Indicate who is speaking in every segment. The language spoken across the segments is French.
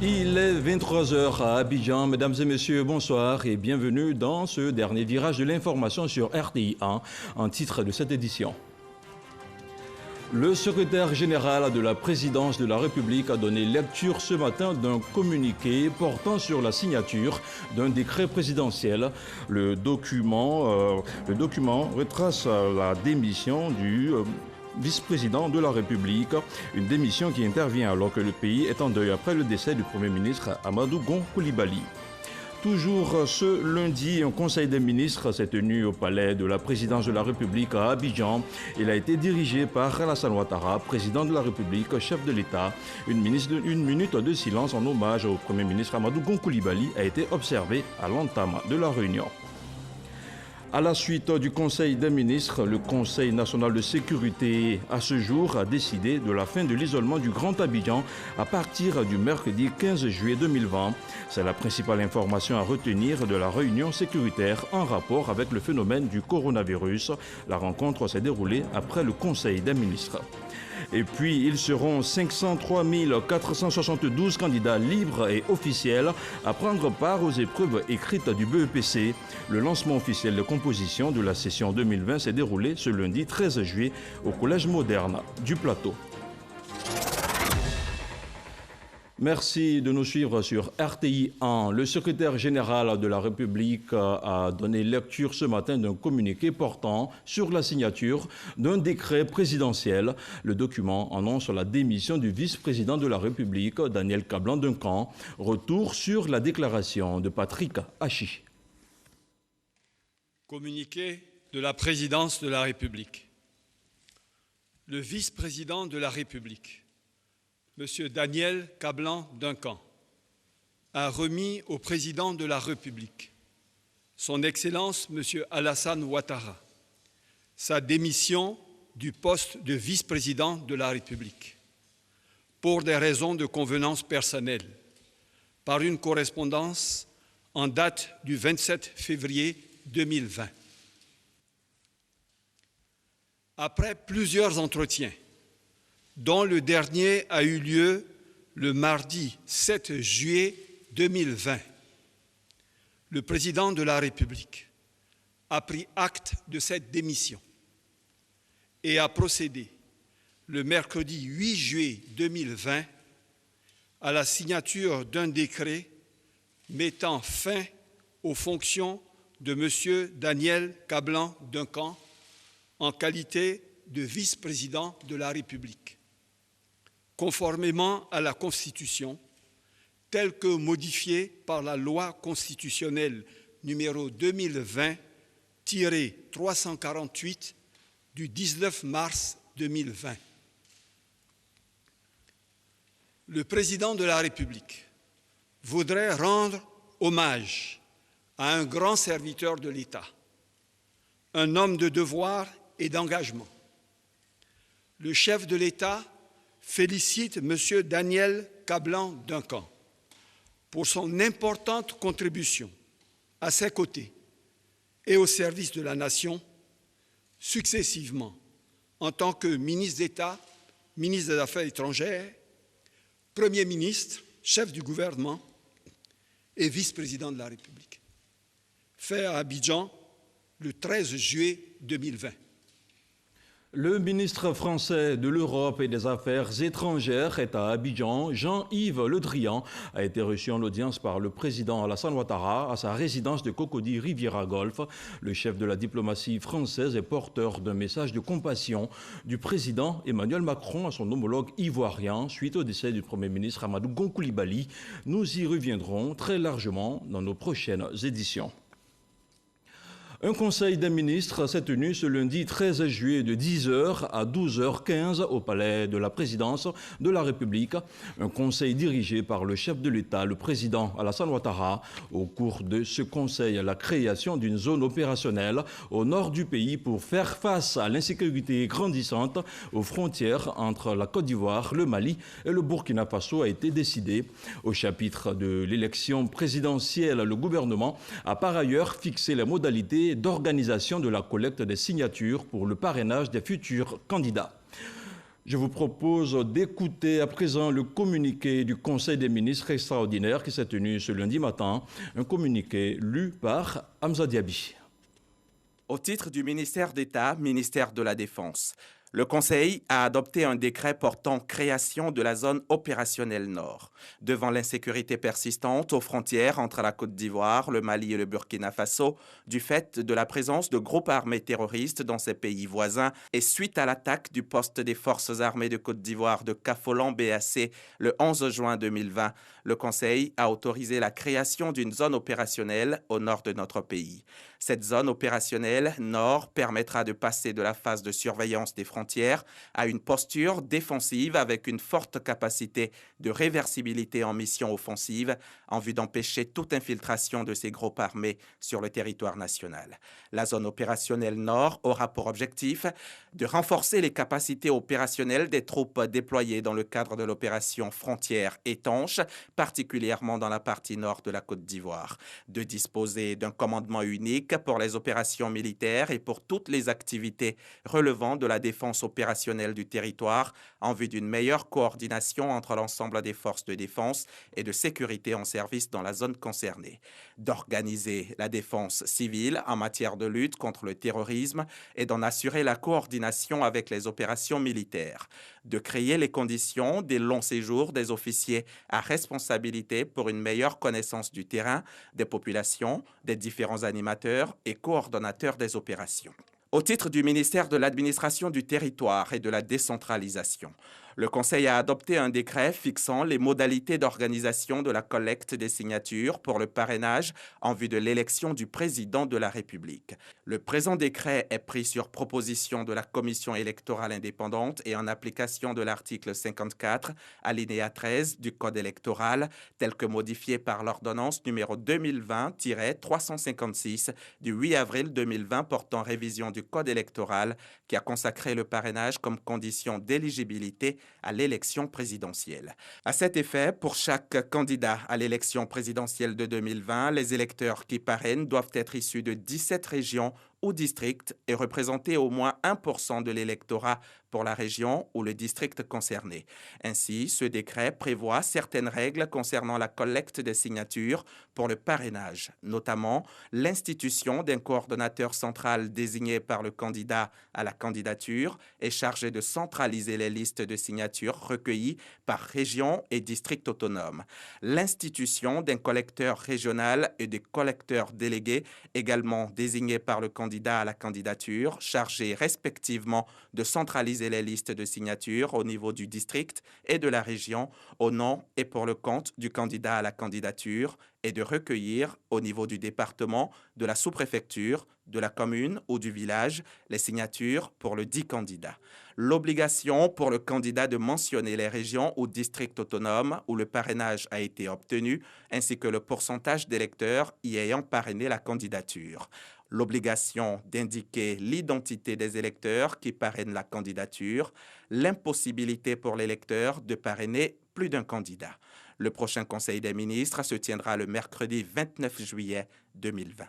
Speaker 1: Il est 23 h à Abidjan. Mesdames et messieurs, bonsoir et bienvenue dans ce dernier virage de l'information sur RTI 1 en titre de cette édition. Le secrétaire général de la présidence de la République a donné lecture ce matin d'un communiqué portant sur la signature d'un décret présidentiel. Le document retrace la démission du vice-président de la République, une démission qui intervient alors que le pays est en deuil après le décès du Premier ministre Amadou Gon Coulibaly. Toujours ce lundi, un conseil des ministres s'est tenu au palais de la présidence de la République à Abidjan. Il a été dirigé par Alassane Ouattara, président de la République, chef de l'État. Une minute de silence en hommage au Premier ministre Amadou Gon Coulibaly a été observée à l'entame de la réunion. À la suite du Conseil des ministres, le Conseil national de sécurité, à ce jour, a décidé de la fin de l'isolement du Grand Abidjan à partir du mercredi 15 juillet 2020. C'est la principale information à retenir de la réunion sécuritaire en rapport avec le phénomène du coronavirus. La rencontre s'est déroulée après le Conseil des ministres. Et puis, ils seront 503 472 candidats libres et officiels à prendre part aux épreuves écrites du BEPC. Le lancement officiel de composition de la session 2020 s'est déroulé ce lundi 13 juillet au Collège moderne du Plateau. Merci de nous suivre sur RTI 1. Le secrétaire général de la République a donné lecture ce matin d'un communiqué portant sur la signature d'un décret présidentiel. Le document annonce la démission du vice-président de la République, Daniel Kablan-Duncan. Retour sur la déclaration de Patrick Hachi.
Speaker 2: Communiqué de la présidence de la République. Le vice-président de la République, M. Daniel Kablan-Duncan, a remis au président de la République, son Excellence M. Alassane Ouattara, sa démission du poste de vice-président de la République pour des raisons de convenance personnelle, par une correspondance en date du 27 février 2020. Après plusieurs entretiens, dont le dernier a eu lieu le mardi 7 juillet 2020, le président de la République a pris acte de cette démission et a procédé le mercredi 8 juillet 2020 à la signature d'un décret mettant fin aux fonctions de M. Daniel Kablan-Duncan en qualité de vice-président de la République, conformément à la Constitution, telle que modifiée par la loi constitutionnelle numéro 2020-348 du 19 mars 2020. Le président de la République voudrait rendre hommage à un grand serviteur de l'État, un homme de devoir et d'engagement. Le chef de l'État félicite M. Daniel Kablan-Duncan pour son importante contribution à ses côtés et au service de la Nation, successivement en tant que ministre d'État, ministre des Affaires étrangères, Premier ministre, chef du gouvernement et vice-président de la République. Fait à Abidjan le 13 juillet 2020.
Speaker 1: Le ministre français de l'Europe et des Affaires étrangères est à Abidjan. Jean-Yves Le Drian a été reçu en audience par le président Alassane Ouattara à sa résidence de Cocody Riviera Golf. Le chef de la diplomatie française est porteur d'un message de compassion du président Emmanuel Macron à son homologue ivoirien suite au décès du Premier ministre Amadou Gon Coulibaly. Nous y reviendrons très largement dans nos prochaines éditions. Un conseil des ministres s'est tenu ce lundi 13 juillet de 10 h à 12 h 15 au palais de la présidence de la République. Un conseil dirigé par le chef de l'État, le président Alassane Ouattara. Au cours de ce conseil, la création d'une zone opérationnelle au nord du pays pour faire face à l'insécurité grandissante aux frontières entre la Côte d'Ivoire, le Mali et le Burkina Faso a été décidée. Au chapitre de l'élection présidentielle, le gouvernement a par ailleurs fixé les modalités d'organisation de la collecte des signatures pour le parrainage des futurs candidats. Je vous propose d'écouter à présent le communiqué du Conseil des ministres extraordinaire qui s'est tenu ce lundi matin, un communiqué lu par Hamza Diaby.
Speaker 3: Au titre du ministère d'État, ministère de la Défense, le Conseil a adopté un décret portant création de la zone opérationnelle Nord. Devant l'insécurité persistante aux frontières entre la Côte d'Ivoire, le Mali et le Burkina Faso, du fait de la présence de groupes armés terroristes dans ces pays voisins et suite à l'attaque du poste des forces armées de Côte d'Ivoire de Kafolan-BAC le 11 juin 2020, le Conseil a autorisé la création d'une zone opérationnelle au nord de notre pays. Cette zone opérationnelle Nord permettra de passer de la phase de surveillance des frontières à une posture défensive avec une forte capacité de réversibilité en mission offensive en vue d'empêcher toute infiltration de ces groupes armés sur le territoire national. La zone opérationnelle Nord aura pour objectif de renforcer les capacités opérationnelles des troupes déployées dans le cadre de l'opération Frontières étanches, particulièrement dans la partie nord de la Côte d'Ivoire, de disposer d'un commandement unique pour les opérations militaires et pour toutes les activités relevant de la défense opérationnelle du territoire en vue d'une meilleure coordination entre l'ensemble des forces de défense et de sécurité en service dans la zone concernée, d'organiser la défense civile en matière de lutte contre le terrorisme et d'en assurer la coordination avec les opérations militaires, de créer les conditions des longs séjours des officiers à responsabilité pour une meilleure connaissance du terrain, des populations, des différents animateurs et coordonnateurs des opérations. Au titre du ministère de l'Administration du Territoire et de la Décentralisation, le Conseil a adopté un décret fixant les modalités d'organisation de la collecte des signatures pour le parrainage en vue de l'élection du président de la République. Le présent décret est pris sur proposition de la Commission électorale indépendante et en application de l'article 54, alinéa 13 du Code électoral, tel que modifié par l'ordonnance numéro 2020-356 du 8 avril 2020 portant révision du Code électoral qui a consacré le parrainage comme condition d'éligibilité à l'élection présidentielle. À cet effet, pour chaque candidat à l'élection présidentielle de 2020, les électeurs qui parrainent doivent être issus de 17 régions ou districts et représenter au moins 1% de l'électorat pour la région ou le district concerné. Ainsi, ce décret prévoit certaines règles concernant la collecte des signatures pour le parrainage, notamment l'institution d'un coordonnateur central désigné par le candidat à la candidature et chargé de centraliser les listes de signatures recueillies par région et district autonome, l'institution d'un collecteur régional et des collecteurs délégués également désignés par le candidat à la candidature, chargés respectivement de centraliser les listes de signatures au niveau du district et de la région au nom et pour le compte du candidat à la candidature et de recueillir au niveau du département, de la sous-préfecture, de la commune ou du village les signatures pour le dit candidat. L'obligation pour le candidat de mentionner les régions ou districts autonomes où le parrainage a été obtenu, ainsi que le pourcentage d'électeurs y ayant parrainé la candidature. L'obligation d'indiquer l'identité des électeurs qui parrainent la candidature, l'impossibilité pour l'électeur de parrainer plus d'un candidat. Le prochain Conseil des ministres se tiendra le mercredi 29 juillet 2020.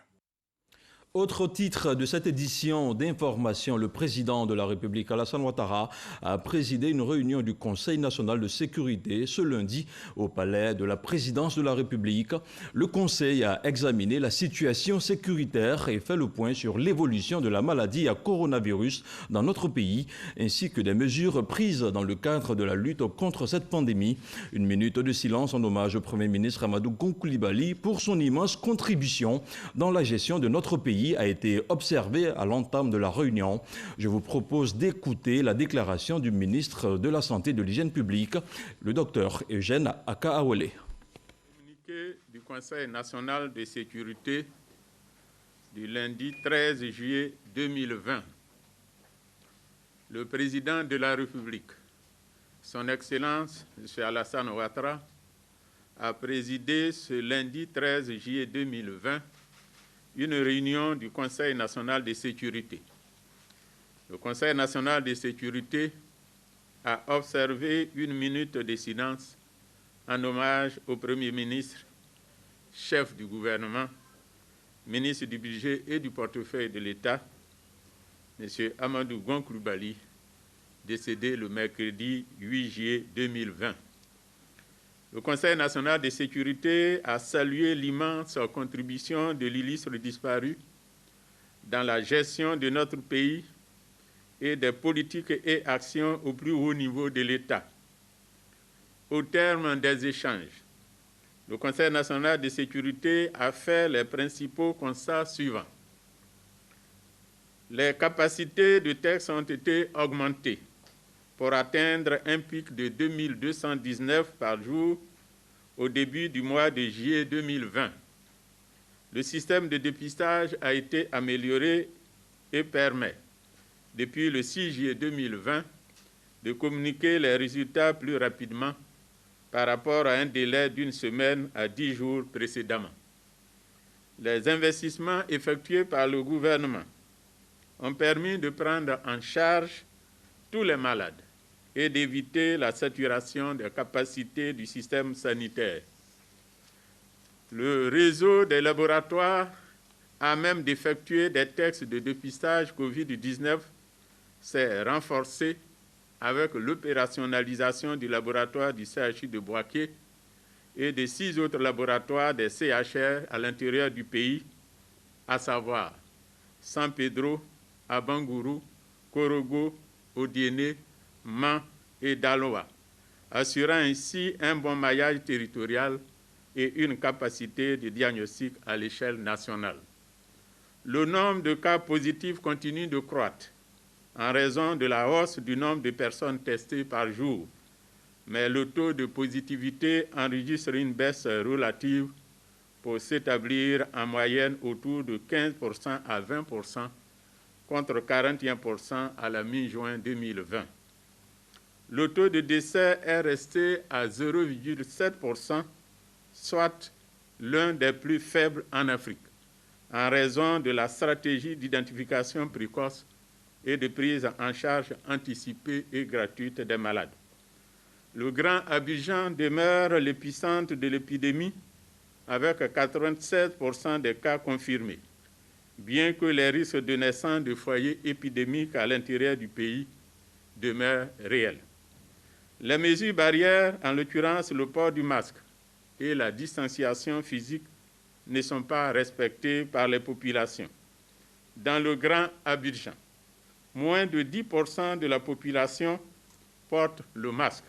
Speaker 1: Autre titre de cette édition d'information, le président de la République, Alassane Ouattara, a présidé une réunion du Conseil national de sécurité ce lundi au palais de la présidence de la République. Le Conseil a examiné la situation sécuritaire et fait le point sur l'évolution de la maladie à coronavirus dans notre pays, ainsi que des mesures prises dans le cadre de la lutte contre cette pandémie. Une minute de silence en hommage au Premier ministre Amadou Gon Coulibaly pour son immense contribution dans la gestion de notre pays a été observé à l'entame de la réunion. Je vous propose d'écouter la déclaration du ministre de la Santé et de l'Hygiène publique, le docteur Eugène Aka-Awele.
Speaker 4: Communiqué du Conseil national de sécurité du lundi 13 juillet 2020. Le président de la République, son Excellence M. Alassane Ouattara, a présidé ce lundi 13 juillet 2020 une réunion du Conseil national de sécurité. Le Conseil national de sécurité a observé une minute de silence en hommage au Premier ministre, chef du gouvernement, ministre du budget et du portefeuille de l'État, M. Amadou Gon Coulibaly, décédé le mercredi 8 juillet 2020. Le Conseil national de sécurité a salué l'immense contribution de l'illustre disparu dans la gestion de notre pays et des politiques et actions au plus haut niveau de l'État. Au terme des échanges, le Conseil national de sécurité a fait les principaux constats suivants. Les capacités de texte ont été augmentées pour atteindre un pic de 2219 par jour au début du mois de juillet 2020. Le système de dépistage a été amélioré et permet, depuis le 6 juillet 2020, de communiquer les résultats plus rapidement par rapport à un délai d'une semaine à 10 jours précédemment. Les investissements effectués par le gouvernement ont permis de prendre en charge tous les malades et d'éviter la saturation des capacités du système sanitaire. Le réseau des laboratoires à même d'effectuer des tests de dépistage COVID-19 s'est renforcé avec l'opérationnalisation du laboratoire du CHU de Bouaké et de 6 autres laboratoires des CHR à l'intérieur du pays, à savoir San Pedro, Abangourou, Korogo, Odiéné, Man et Daloa, assurant ainsi un bon maillage territorial et une capacité de diagnostic à l'échelle nationale. Le nombre de cas positifs continue de croître en raison de la hausse du nombre de personnes testées par jour, mais le taux de positivité enregistre une baisse relative pour s'établir en moyenne autour de 15% à 20%, contre 41% à la mi-juin 2020. Le taux de décès est resté à 0,7%, soit l'un des plus faibles en Afrique, en raison de la stratégie d'identification précoce et de prise en charge anticipée et gratuite des malades. Le Grand Abidjan demeure l'épicentre de l'épidémie avec 87% des cas confirmés, bien que les risques de naissance de foyers épidémiques à l'intérieur du pays demeurent réels. Les mesures barrières, en l'occurrence le port du masque et la distanciation physique, ne sont pas respectées par les populations. Dans le Grand Abidjan, moins de 10% de la population porte le masque.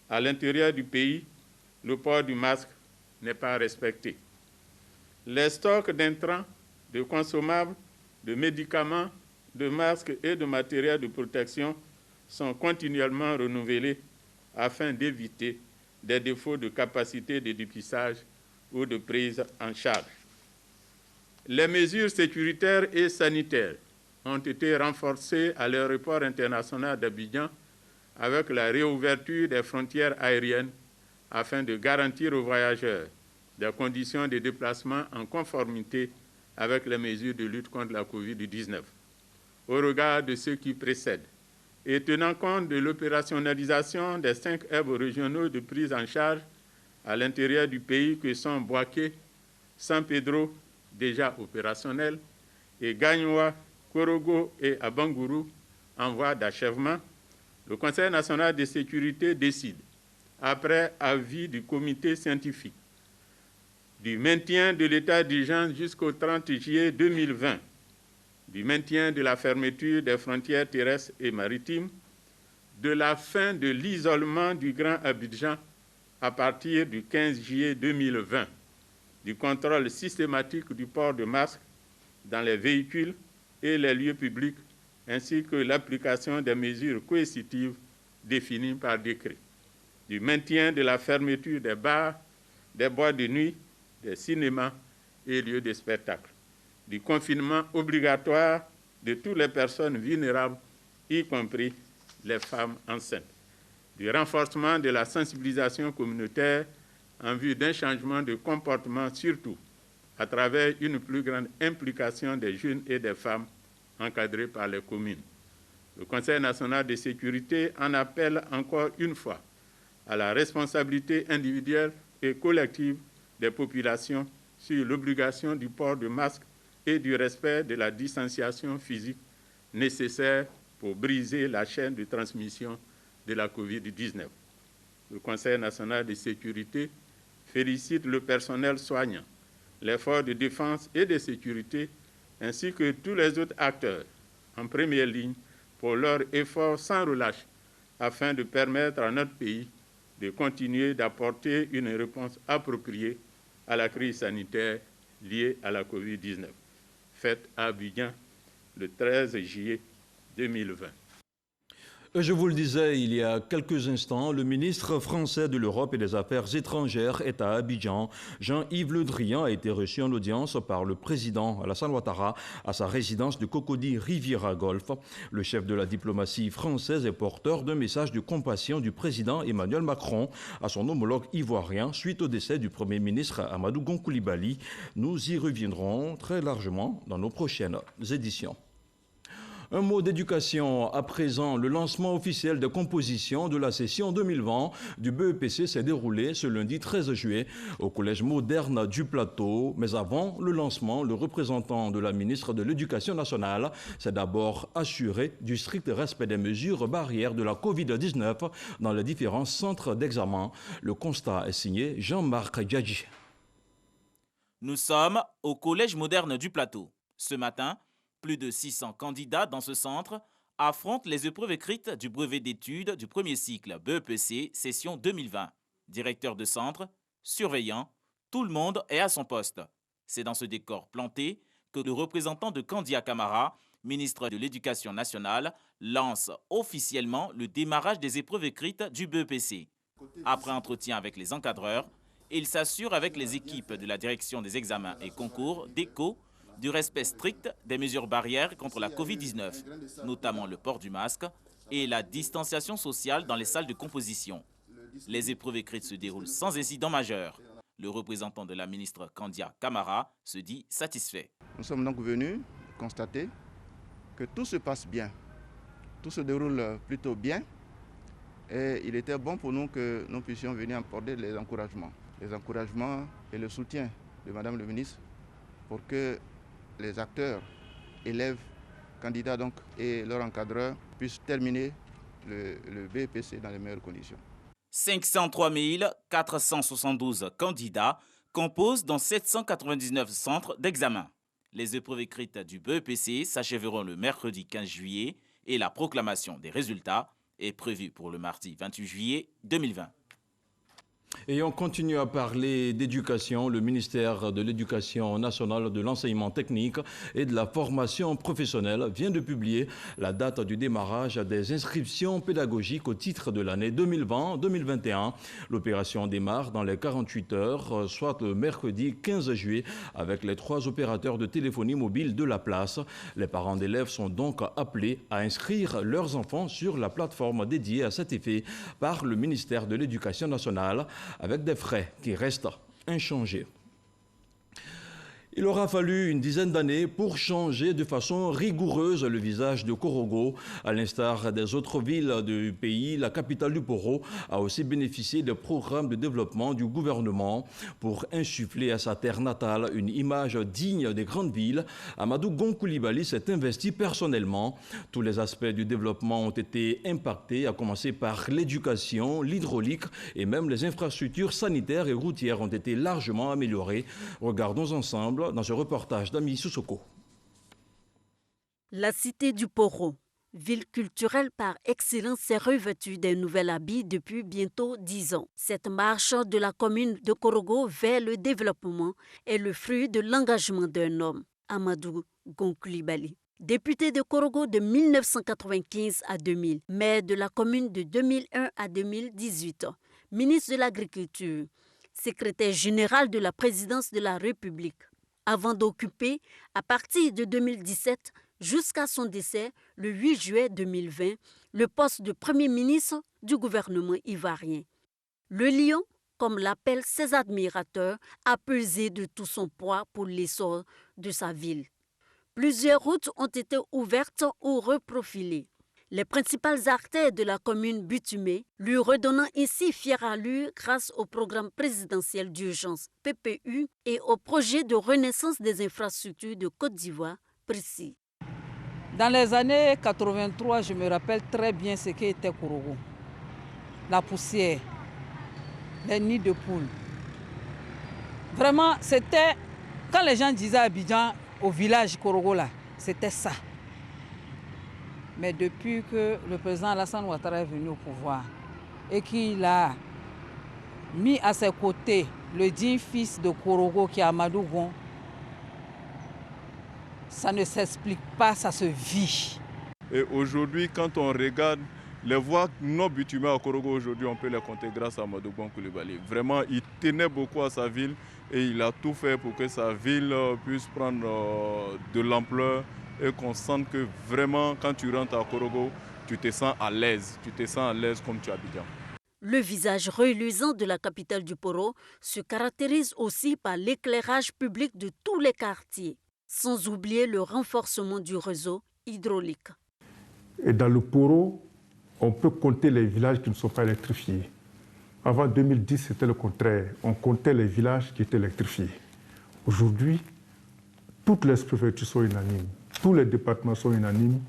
Speaker 4: À l'intérieur du pays, le port du masque n'est pas respecté. Les stocks d'intrants, de consommables, de médicaments, de masques et de matériel de protection sont continuellement renouvelés afin d'éviter des défauts de capacité de dépistage ou de prise en charge. Les mesures sécuritaires et sanitaires ont été renforcées à l'aéroport international d'Abidjan avec la réouverture des frontières aériennes afin de garantir aux voyageurs des conditions de déplacement en conformité avec les mesures de lutte contre la COVID-19. Au regard de ce qui précède, et tenant compte de l'opérationnalisation des 5 hubs régionaux de prise en charge à l'intérieur du pays que sont Bouaké, San Pedro, déjà opérationnels, et Gagnoa, Korogo et Abangourou, en voie d'achèvement, le Conseil national de sécurité décide, après avis du comité scientifique, du maintien de l'état d'urgence jusqu'au 30 juillet 2020, du maintien de la fermeture des frontières terrestres et maritimes, de la fin de l'isolement du Grand Abidjan à partir du 15 juillet 2020, du contrôle systématique du port de masque dans les véhicules et les lieux publics, ainsi que l'application des mesures coercitives définies par décret, du maintien de la fermeture des bars, des boîtes de nuit, des cinémas et lieux de spectacle, du confinement obligatoire de toutes les personnes vulnérables, y compris les femmes enceintes, du renforcement de la sensibilisation communautaire en vue d'un changement de comportement, surtout à travers une plus grande implication des jeunes et des femmes encadrés par les communes. Le Conseil national de sécurité en appelle encore une fois à la responsabilité individuelle et collective des populations sur l'obligation du port de masque et du respect de la distanciation physique nécessaire pour briser la chaîne de transmission de la COVID-19. Le Conseil national de sécurité félicite le personnel soignant, les forces de défense et de sécurité, ainsi que tous les autres acteurs en première ligne pour leurs efforts sans relâche afin de permettre à notre pays de continuer d'apporter une réponse appropriée à la crise sanitaire liée à la COVID-19, faite à Abidjan le 13 juillet 2020.
Speaker 1: Je vous le disais il y a quelques instants, le ministre français de l'Europe et des Affaires étrangères est à Abidjan. Jean-Yves Le Drian a été reçu en audience par le président Alassane Ouattara à sa résidence de Cocody Riviera Golf. Le chef de la diplomatie française est porteur d'un message de compassion du président Emmanuel Macron à son homologue ivoirien suite au décès du Premier ministre Amadou Gon Coulibaly. Nous y reviendrons très largement dans nos prochaines éditions. Un mot d'éducation à présent. Le lancement officiel de composition de la session 2020 du BEPC s'est déroulé ce lundi 13 juillet au Collège moderne du Plateau. Mais avant le lancement, le représentant de la ministre de l'Éducation nationale s'est d'abord assuré du strict respect des mesures barrières de la COVID-19 dans les différents centres d'examen. Le constat est signé Jean-Marc Djadji.
Speaker 5: Nous sommes au Collège moderne du Plateau. Ce matin, plus de 600 candidats dans ce centre affrontent les épreuves écrites du brevet d'études du premier cycle BEPC session 2020. Directeur de centre, surveillant, tout le monde est à son poste. C'est dans ce décor planté que le représentant de Kandia Camara, ministre de l'Éducation nationale, lance officiellement le démarrage des épreuves écrites du BEPC. Après entretien avec les encadreurs, il s'assure avec les équipes de la direction des examens et concours d'ECO du respect strict des mesures barrières contre la COVID-19, notamment le port du masque et la distanciation sociale dans les salles de composition. Les épreuves écrites se déroulent sans incident majeur. Le représentant de la ministre Kandia Camara se dit satisfait.
Speaker 6: Nous sommes donc venus constater que tout se passe bien, tout se déroule plutôt bien et il était bon pour nous que nous puissions venir apporter les encouragements et le soutien de Madame le ministre pour que les acteurs, élèves, candidats donc, et leurs encadreurs puissent terminer le BEPC dans les meilleures conditions.
Speaker 5: 503 472 candidats composent dans 799 centres d'examen. Les épreuves écrites du BEPC s'achèveront le mercredi 15 juillet et la proclamation des résultats est prévue pour le mardi 28 juillet 2020.
Speaker 1: Et on continue à parler d'éducation. Le ministère de l'Éducation nationale, de l'enseignement technique et de la formation professionnelle vient de publier la date du démarrage des inscriptions pédagogiques au titre de l'année 2020-2021. L'opération démarre dans les 48 heures, soit le mercredi 15 juillet, avec les 3 opérateurs de téléphonie mobile de la place. Les parents d'élèves sont donc appelés à inscrire leurs enfants sur la plateforme dédiée à cet effet par le ministère de l'Éducation nationale, avec des frais qui restent inchangés. Il aura fallu une dizaine d'années pour changer de façon rigoureuse le visage de Korogo. À l'instar des autres villes du pays, la capitale du Poro a aussi bénéficié des programmes de développement du gouvernement pour insuffler à sa terre natale une image digne des grandes villes. Amadou Gon Coulibaly s'est investi personnellement. Tous les aspects du développement ont été impactés, à commencer par l'éducation, l'hydraulique et même les infrastructures sanitaires et routières ont été largement améliorées. Regardons ensemble dans ce reportage d'Ami Soussoko.
Speaker 7: La cité du Poro, ville culturelle par excellence, s'est revêtue d'un nouvel habit depuis bientôt 10 ans. Cette marche de la commune de Korogo vers le développement est le fruit de l'engagement d'un homme, Amadou Gon Coulibaly. Député de Korogo de 1995 à 2000, maire de la commune de 2001 à 2018, ministre de l'Agriculture, secrétaire général de la présidence de la République, avant d'occuper, à partir de 2017 jusqu'à son décès le 8 juillet 2020, le poste de Premier ministre du gouvernement ivoirien. Le lion, comme l'appellent ses admirateurs, a pesé de tout son poids pour l'essor de sa ville. Plusieurs routes ont été ouvertes ou reprofilées. Les principales artères de la commune bitumées, lui redonnant ainsi fière allure grâce au programme présidentiel d'urgence PPU et au projet de renaissance des infrastructures de Côte d'Ivoire précis.
Speaker 8: Dans les années 83, je me rappelle très bien ce qu'était Korogo. La poussière, les nids de poules. Vraiment, c'était, quand les gens disaient Abidjan, au village Korogo là, c'était ça. Mais depuis que le président Alassane Ouattara est venu au pouvoir et qu'il a mis à ses côtés le digne fils de Korogo qui est Amadou Gon, ça ne s'explique pas, ça se vit.
Speaker 9: Et aujourd'hui, quand on regarde les voies non bitumées à Korogo, aujourd'hui, on peut les compter grâce à Amadou Gon Coulibaly. Vraiment, il tenait beaucoup à sa ville et il a tout fait pour que sa ville puisse prendre de l'ampleur et qu'on sente que vraiment, quand tu rentres à Korogo, tu te sens à l'aise. Tu te sens à l'aise comme tu es à Abidjan.
Speaker 7: Le visage reluisant de la capitale du Poro se caractérise aussi par l'éclairage public de tous les quartiers, sans oublier le renforcement du réseau hydraulique.
Speaker 10: Et dans le Poro, on peut compter les villages qui ne sont pas électrifiés. Avant 2010, c'était le contraire. On comptait les villages qui étaient électrifiés. Aujourd'hui, toutes les préfectures sont unanimes. Tous les départements sont unanimes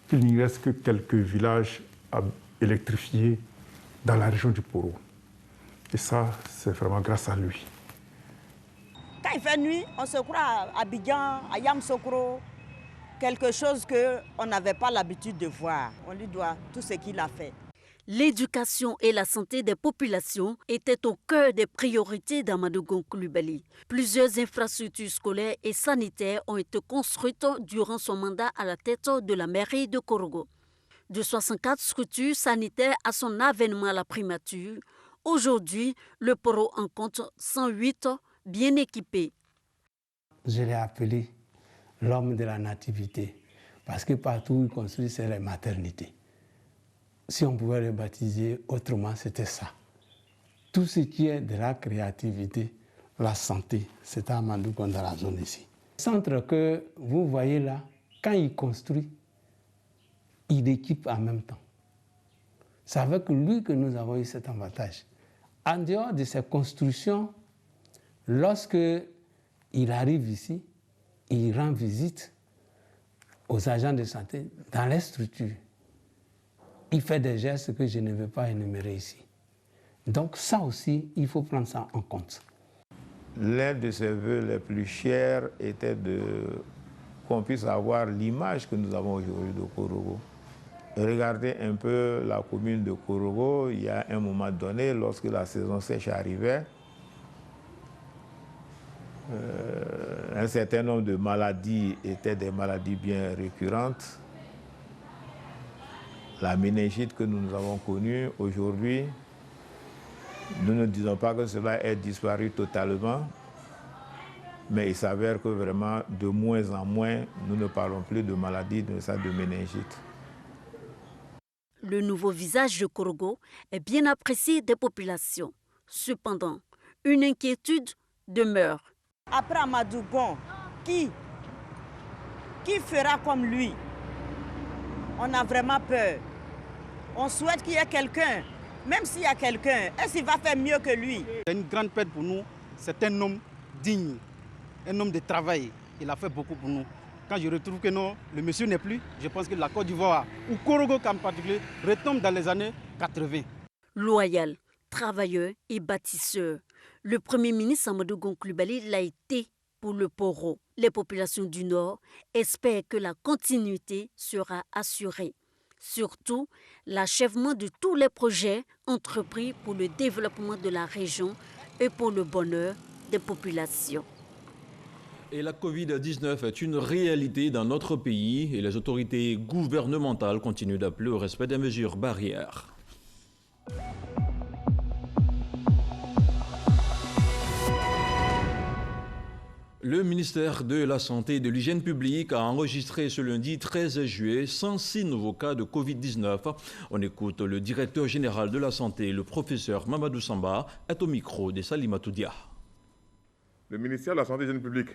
Speaker 10: qu'il n'y reste que quelques villages électrifiés dans la région du Poro. Et ça, c'est vraiment grâce à lui.
Speaker 11: Quand il fait nuit, on se croit à Abidjan, à Yamoussoukro, quelque chose qu'on n'avait pas l'habitude de voir. On lui doit tout ce qu'il a fait.
Speaker 7: L'éducation et la santé des populations étaient au cœur des priorités d'Amadou Gon Coulibaly. Plusieurs infrastructures scolaires et sanitaires ont été construites durant son mandat à la tête de la mairie de Korogo. De 64 structures sanitaires à son avènement à la primature, aujourd'hui, le Poro en compte 108 bien équipés.
Speaker 12: Je l'ai appelé l'homme de la nativité, parce que partout où il construit, c'est les maternités. Si on pouvait le baptiser autrement, c'était ça. Tout ce qui est de la créativité, la santé, c'est à Amadou Gon dans la zone ici. Le centre que vous voyez là, quand il construit, il équipe en même temps. C'est avec lui que nous avons eu cet avantage. En dehors de ces constructions, lorsque il arrive ici, il rend visite aux agents de santé dans les structures. Il fait des gestes que je ne vais pas énumérer ici. Donc ça aussi, il faut prendre ça en compte.
Speaker 13: L'un de ses vœux les plus chers était qu'on puisse avoir l'image que nous avons aujourd'hui de Korogo. Regardez un peu la commune de Korogo, il y a un moment donné, lorsque la saison sèche arrivait, un certain nombre de maladies étaient des maladies bien récurrentes. La méningite que nous avons connue aujourd'hui, nous ne disons pas que cela ait disparu totalement, mais il s'avère que vraiment, de moins en moins, nous ne parlons plus de maladies de méningite.
Speaker 7: Le nouveau visage de Korogo est bien apprécié des populations. Cependant, une inquiétude demeure.
Speaker 11: Après Amadou Gon, qui fera comme lui? On a vraiment peur. On souhaite qu'il y ait quelqu'un. Même s'il y a quelqu'un, est-ce qu'il va faire mieux que lui?
Speaker 14: C'est une grande perte pour nous. C'est un homme digne, un homme de travail. Il a fait beaucoup pour nous. Quand je retrouve que non, le monsieur n'est plus, je pense que la Côte d'Ivoire, ou Korogo en particulier, retombe dans les années 80.
Speaker 7: Loyal, travailleur et bâtisseur, le Premier ministre Amadou Gon Coulibaly l'a été pour le Poro. Les populations du Nord espèrent que la continuité sera assurée. Surtout, l'achèvement de tous les projets entrepris pour le développement de la région et pour le bonheur des populations.
Speaker 1: Et la Covid-19 est une réalité dans notre pays et les autorités gouvernementales continuent d'appeler au respect des mesures barrières. Le ministère de la Santé et de l'Hygiène publique a enregistré ce lundi 13 juillet 106 nouveaux cas de Covid-19. On écoute le directeur général de la Santé, le professeur Mamadou Samba, est au micro de Salimatou Dia.
Speaker 15: Le ministère de la Santé et de l'Hygiène publique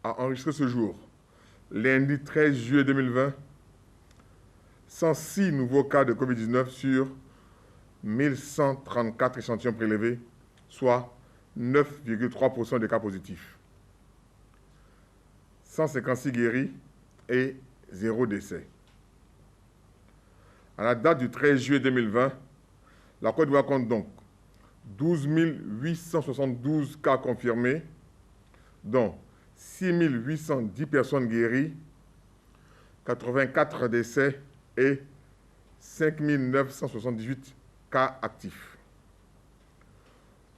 Speaker 15: a enregistré ce jour, lundi 13 juillet 2020, 106 nouveaux cas de Covid-19 sur 1134 échantillons prélevés, soit 9,3% des cas positifs. 156 guéris et 0 décès. À la date du 13 juillet 2020, la Côte d'Ivoire compte donc 12 872 cas confirmés, dont 6 810 personnes guéries, 84 décès et 5 978 cas actifs.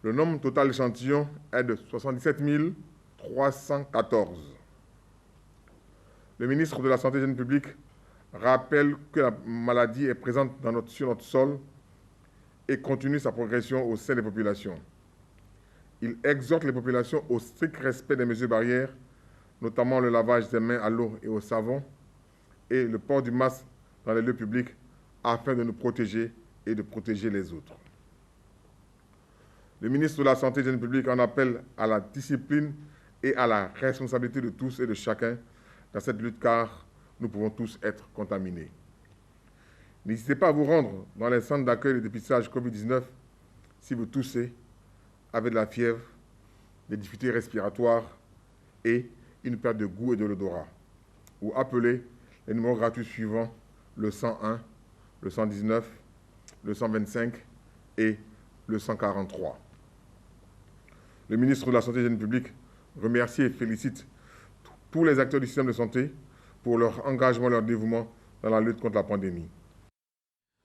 Speaker 15: Le nombre total d'échantillons est de 77 314. Le ministre de la Santé et de l'Hygiène publique rappelle que la maladie est présente sur notre sol et continue sa progression au sein des populations. Il exhorte les populations au strict respect des mesures barrières, notamment le lavage des mains à l'eau et au savon et le port du masque dans les lieux publics afin de nous protéger et de protéger les autres. Le ministre de la Santé et de l'Hygiène publique en appelle à la discipline et à la responsabilité de tous et de chacun dans cette lutte car nous pouvons tous être contaminés. N'hésitez pas à vous rendre dans les centres d'accueil et de dépistage Covid-19 si vous toussez, avez de la fièvre, des difficultés respiratoires et une perte de goût et de l'odorat. Ou appelez les numéros gratuits suivants, le 101, le 119, le 125 et le 143. Le ministre de la Santé et de l'Hygiène publique remercie et félicite tous les acteurs du système de santé pour leur engagement et leur dévouement dans la lutte contre la pandémie.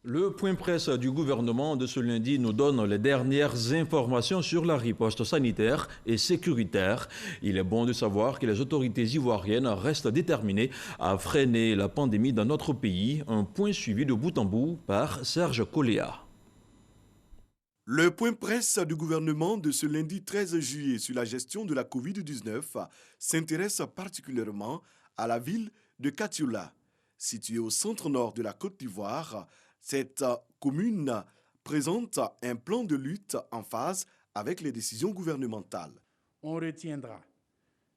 Speaker 1: Le point presse du gouvernement de ce lundi nous donne les dernières informations sur la riposte sanitaire et sécuritaire. Il est bon de savoir que les autorités ivoiriennes restent déterminées à freiner la pandémie dans notre pays. Un point suivi de bout en bout par Serge Coléa.
Speaker 16: Le point presse du gouvernement de ce lundi 13 juillet sur la gestion de la Covid-19 s'intéresse particulièrement à la ville de Katioula. Située au centre-nord de la Côte d'Ivoire, cette commune présente un plan de lutte en phase avec les décisions gouvernementales.
Speaker 17: On retiendra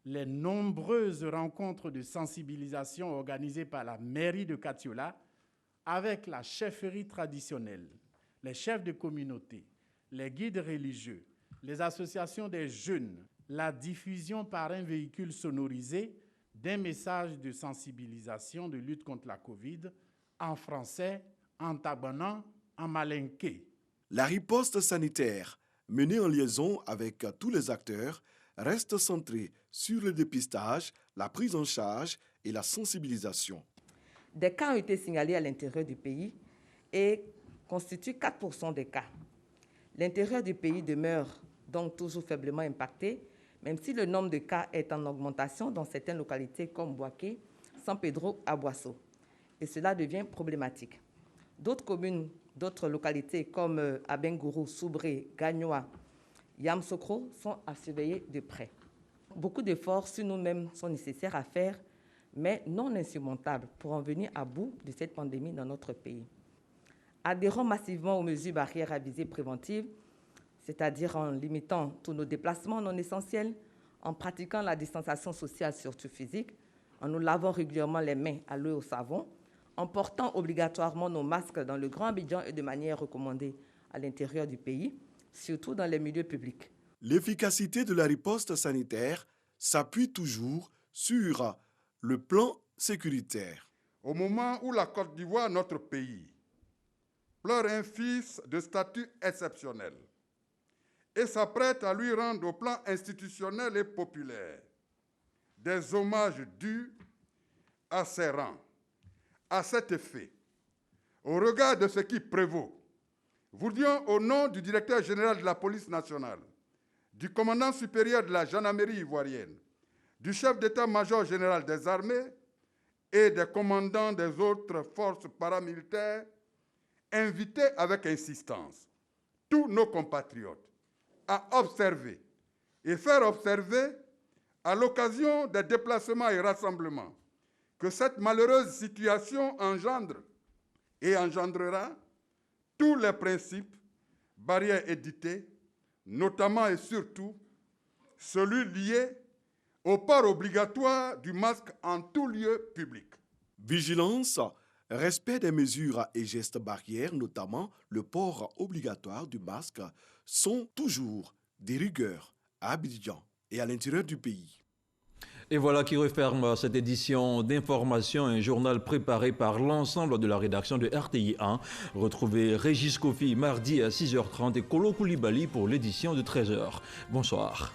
Speaker 17: les nombreuses rencontres de sensibilisation organisées par la mairie de Katioula avec la chefferie traditionnelle, les chefs de communauté, les guides religieux, les associations des jeunes, la diffusion par un véhicule sonorisé d'un message de sensibilisation de lutte contre la Covid en français, en tabanan, en malinké.
Speaker 16: La riposte sanitaire, menée en liaison avec tous les acteurs, reste centrée sur le dépistage, la prise en charge et la sensibilisation.
Speaker 18: Des cas ont été signalés à l'intérieur du pays et constituent 4% des cas. L'intérieur du pays demeure donc toujours faiblement impacté, même si le nombre de cas est en augmentation dans certaines localités comme Boaké, San Pedro, Aboissou. Et cela devient problématique. D'autres communes, d'autres localités comme Abengourou, Soubré, Gagnoa, Yamsokro sont à surveiller de près. Beaucoup d'efforts sur nous-mêmes sont nécessaires à faire, mais non insurmontables pour en venir à bout de cette pandémie dans notre pays. Adhérons massivement aux mesures barrières à visée préventive, c'est-à-dire en limitant tous nos déplacements non essentiels, en pratiquant la distanciation sociale, surtout physique, en nous lavant régulièrement les mains à l'eau et au savon, en portant obligatoirement nos masques dans le Grand Abidjan et de manière recommandée à l'intérieur du pays, surtout dans les milieux publics.
Speaker 16: L'efficacité de la riposte sanitaire s'appuie toujours sur le plan sécuritaire.
Speaker 19: Au moment où la Côte d'Ivoire, notre pays, pleure un fils de statut exceptionnel et s'apprête à lui rendre au plan institutionnel et populaire des hommages dus à ses rangs. À cet effet, au regard de ce qui prévaut, voulions au nom du directeur général de la police nationale, du commandant supérieur de la gendarmerie ivoirienne, du chef d'état-major général des armées et des commandants des autres forces paramilitaires, inviter avec insistance tous nos compatriotes à observer et faire observer, à l'occasion des déplacements et rassemblements, que cette malheureuse situation engendre et engendrera tous les principes, barrières éditées, notamment et surtout celui lié au port obligatoire du masque en tout lieu public.
Speaker 16: Vigilance, respect des mesures et gestes barrières, notamment le port obligatoire du masque, sont toujours des rigueurs à Abidjan et à l'intérieur du pays.
Speaker 1: Et voilà qui referme cette édition d'information, un journal préparé par l'ensemble de la rédaction de RTI 1. Retrouvez Régis Kofi mardi à 6h30 et Kolo Koulibaly pour l'édition de 13h. Bonsoir.